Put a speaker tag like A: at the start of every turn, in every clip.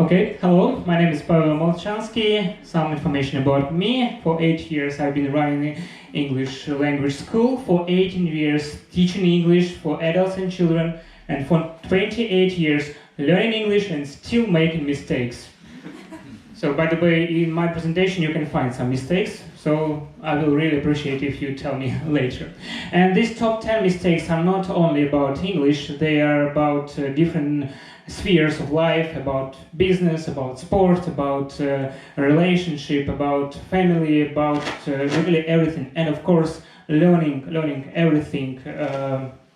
A: Okay, hello, my name is Pavel Molchansky. Some information about me. For 8 years I've been running English language school. For 18 years teaching English for adults and children. And for 28 years learning English and still making mistakes. So by the way, in my presentation you can find some mistakes. So I will really appreciate if you tell me later. And these top 10 mistakes are not only about English, they are about different spheres of life, about business, about sport, about relationship, about family, about really everything. And of course, learning everything,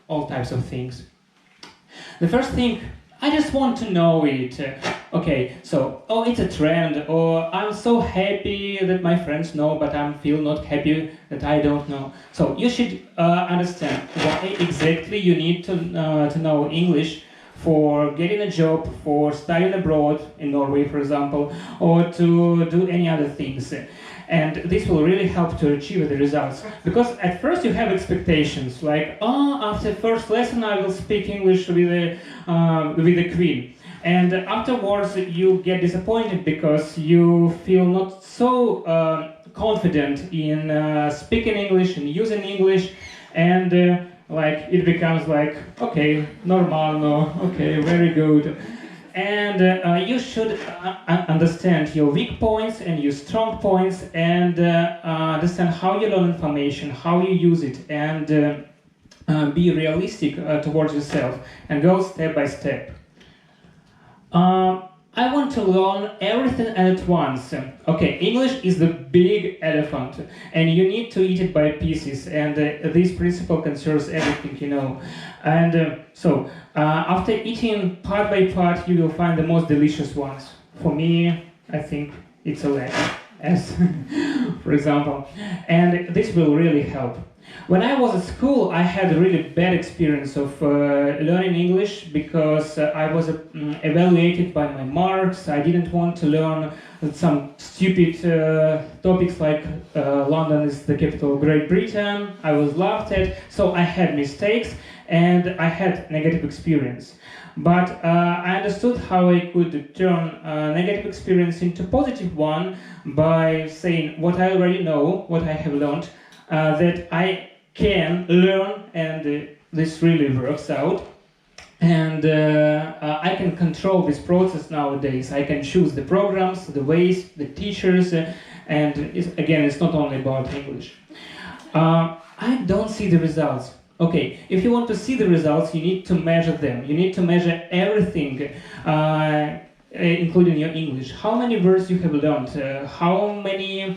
A: all types of things. The first thing, I just want to know it. Okay, so, it's a trend, or I'm so happy that my friends know, but I feel not happy that I don't know. So you should understand why exactly you need to know English for getting a job, for studying abroad, in Norway for example, or to do any other things. And this will really help to achieve the results. Because at first you have expectations, like, after first lesson I will speak English with the queen. And afterwards you get disappointed because you feel not so confident in speaking English and using English, and like it becomes like, okay, normal, no, okay, very good. And you should understand your weak points and your strong points, and understand how you learn information, how you use it, and be realistic towards yourself and go step by step. I want to learn everything at once. Okay, English is the big elephant, and you need to eat it by pieces, and this principle concerns everything, you know. And so, after eating part by part, you will find the most delicious ones. For me, I think it's a leg, as for example. And this will really help. When I was at school, I had a really bad experience of learning English because I was evaluated by my marks. I didn't want to learn some stupid topics like London is the capital of Great Britain. I was laughed at, so I had mistakes and I had negative experience. But I understood how I could turn negative experience into positive one by saying what I already know, what I have learned, that I can learn, and this really works out. And I can control this process nowadays. I can choose the programs, the ways, the teachers, and it's not only about English. I don't see the results. Okay, if you want to see the results, you need to measure them. You need to measure everything, including your English. How many words you have learned? How many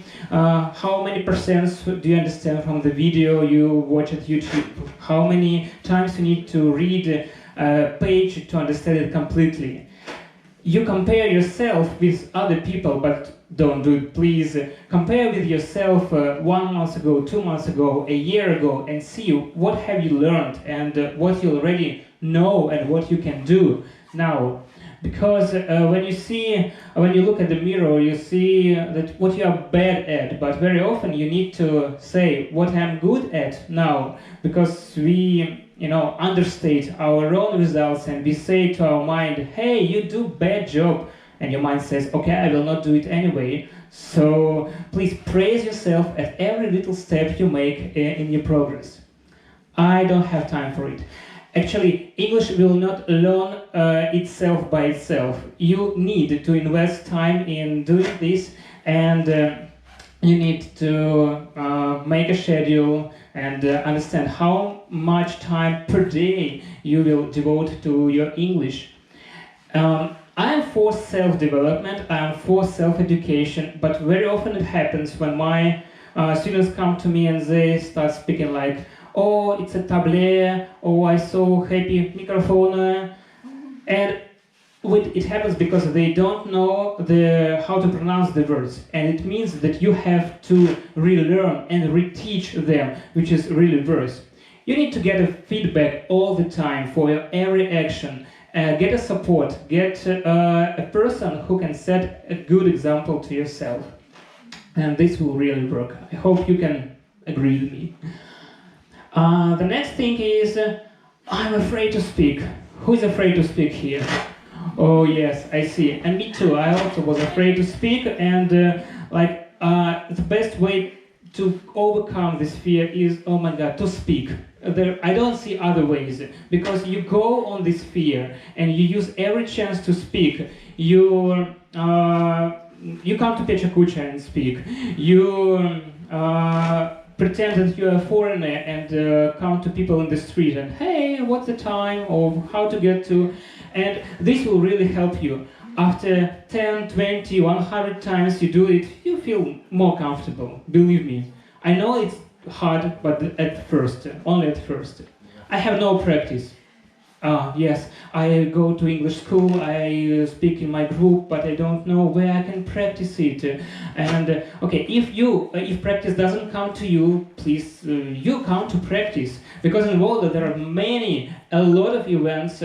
A: percent do you understand from the video you watch at YouTube? How many times you need to read a page to understand it completely? You compare yourself with other people, but don't do it, please. Compare with yourself 1 month ago, 2 months ago, a year ago, and see what have you learned and what you already know and what you can do now. Because when you look at the mirror, you see that what you are bad at, but very often you need to say what I'm good at now, because we, understate our own results, and we say to our mind, hey, you do bad job, and your mind says, okay, I will not do it anyway. So please praise yourself at every little step you make in your progress. I don't have time for it. Actually, English will not learn itself by itself. You need to invest time in doing this, and you need to make a schedule and understand how much time per day you will devote to your English. I am for self-development, I am for self-education, but very often it happens when my students come to me and they start speaking like, oh, it's a tablet, oh, I so happy microphone, and it happens because they don't know how to pronounce the words, and it means that you have to relearn and reteach them, which is really worse. You need to get a feedback all the time for your every action. Get a support, get a person who can set a good example to yourself, and this will really work. I hope you can agree with me. The next thing is, I'm afraid to speak. Who is afraid to speak here? Oh yes, I see. And me too. I also was afraid to speak, and the best way to overcome this fear is, oh my God, to speak. I don't see other ways, because you go on this fear and you use every chance to speak. You come to Pеча-куча and speak. You pretend that you're a foreigner and come to people in the street and, hey, what's the time, or how to get to, and this will really help you. After 10, 20, 100 times you do it, you feel more comfortable, believe me. I know it's hard, but at first, only at first. I have no practice. Yes, I go to English school, I speak in my group, but I don't know where I can practice it. And okay, if practice doesn't come to you, please, you come to practice. Because in Volga there are a lot of events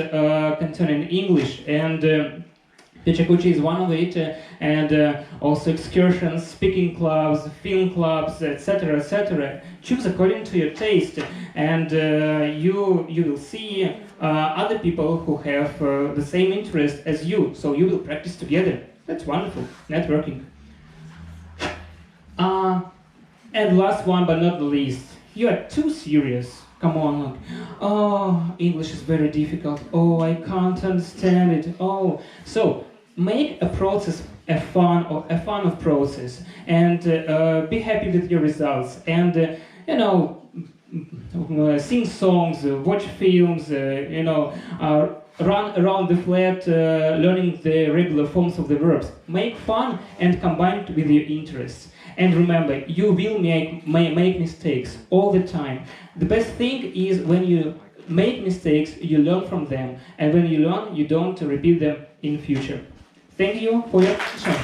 A: concerning English, and Pеча-куча is one of it, and also excursions, speaking clubs, film clubs, etc., etc. Choose according to your taste, and you will see other people who have the same interest as you, so you will practice together. That's wonderful, networking. And last one but not the least, you are too serious. Come on, look. Oh, English is very difficult. Oh, I can't understand it. Oh, so make a process a fun of process, and be happy with your results, and sing songs, watch films, run around the flat, learning the regular forms of the verbs. Make fun and combine it with your interests. And remember, you will make mistakes all the time. The best thing is when you make mistakes, you learn from them, and when you learn, you don't repeat them in future. Thank you for your attention.